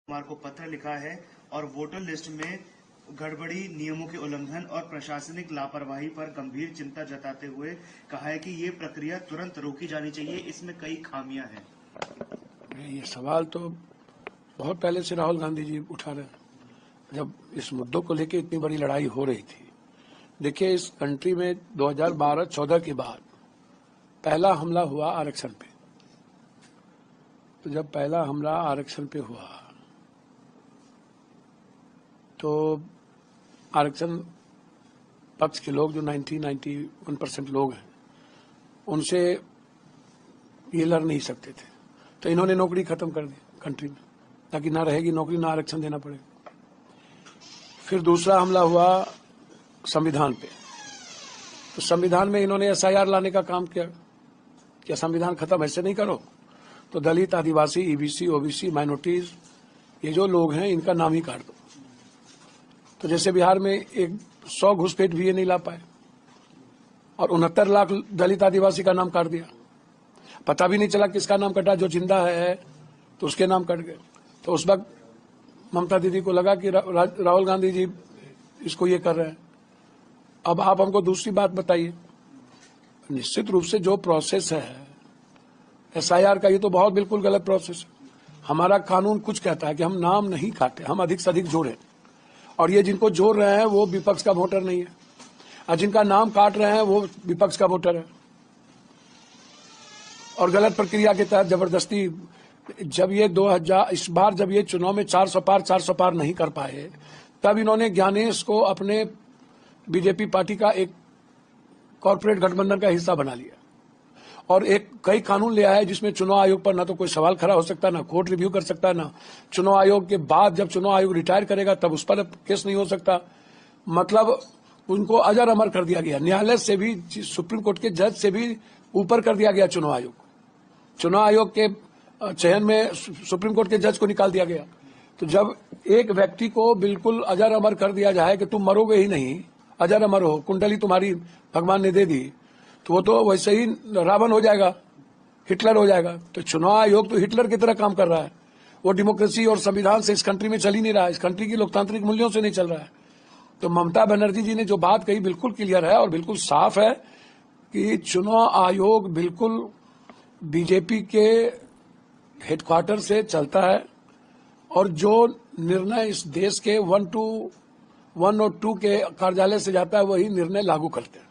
कुमार को पत्र लिखा है और वोटर लिस्ट में गड़बड़ी, नियमों के उल्लंघन और प्रशासनिक लापरवाही पर गंभीर चिंता जताते हुए कहा है कि ये प्रक्रिया तुरंत रोकी जानी चाहिए, इसमें कई खामियां हैं। ये सवाल तो बहुत पहले से राहुल गांधी जी उठा रहे हैं, जब इस मुद्दों को लेकर इतनी बड़ी लड़ाई हो रही थी। देखिए, इस कंट्री में 2012-14 के बाद पहला हमला हुआ आरक्षण पे। तो जब पहला हमला आरक्षण पे हुआ तो आरक्षण पक्ष के लोग जो 91% लोग हैं, उनसे ये लड़ नहीं सकते थे, तो इन्होंने नौकरी खत्म कर दी कंट्री में, ताकि ना रहेगी नौकरी, ना आरक्षण देना पड़ेगा। फिर दूसरा हमला हुआ संविधान पे। तो संविधान में इन्होंने SIR लाने का काम किया कि संविधान खत्म ऐसे नहीं करो, तो दलित, आदिवासी, EBC, OBC, माइनॉरिटीज, ये जो लोग हैं, इनका नाम ही काट दो। तो जैसे बिहार में 100 घुसपैठ भी ये नहीं ला पाए और 69 लाख दलित, आदिवासी का नाम काट दिया। पता भी नहीं चला किसका नाम कटा, जो जिंदा है तो उसके नाम कट गए। तो उस वक्त ममता दीदी को लगा कि राहुल गांधी जी इसको ये कर रहे हैं। अब आप हमको दूसरी बात बताइए। निश्चित रूप से जो प्रोसेस है SIR का, ये तो बहुत बिल्कुल गलत प्रोसेस है। हमारा कानून कुछ कहता है कि हम नाम नहीं काटे, हम अधिक से अधिक जोड़ें। और ये जिनको जोड़ रहे हैं वो विपक्ष का वोटर नहीं है, और जिनका नाम काट रहे हैं वो विपक्ष का वोटर है। और गलत प्रक्रिया के तहत जबरदस्ती, जब ये 2000 इस बार जब ये चुनाव में 400 पार नहीं कर पाए, तब इन्होंने ज्ञानेश को अपने बीजेपी पार्टी का एक कॉर्पोरेट गठबंधन का हिस्सा बना लिया और कई कानून ले आया जिसमें चुनाव आयोग पर ना तो कोई सवाल खड़ा हो सकता, ना कोर्ट रिव्यू कर सकता, ना चुनाव आयोग के बाद जब चुनाव आयोग रिटायर करेगा तब उस पर केस नहीं हो सकता। मतलब उनको अजर अमर कर दिया गया। न्यायालय से भी, सुप्रीम कोर्ट के जज से भी ऊपर कर दिया गया चुनाव आयोग। चुनाव आयोग के चयन में सुप्रीम कोर्ट के जज को निकाल दिया गया। तो जब एक व्यक्ति को बिल्कुल अजर अमर कर दिया जाए कि तुम मरोगे ही नहीं, अजर अमर हो, कुंडली तुम्हारी भगवान ने दे दी, तो वो तो वैसे ही रावण हो जाएगा, हिटलर हो जाएगा। तो चुनाव आयोग तो हिटलर की तरह काम कर रहा है। वो डेमोक्रेसी और संविधान से इस कंट्री में चल ही नहीं रहा है, इस कंट्री की लोकतांत्रिक मूल्यों से नहीं चल रहा है। तो ममता बनर्जी जी ने जो बात कही बिल्कुल क्लियर है और बिल्कुल साफ है कि चुनाव आयोग बिल्कुल बीजेपी के हेडक्वार्टर से चलता है और जो निर्णय इस देश के 1 और 2 के कार्यालय से जाता है वही निर्णय लागू करते हैं।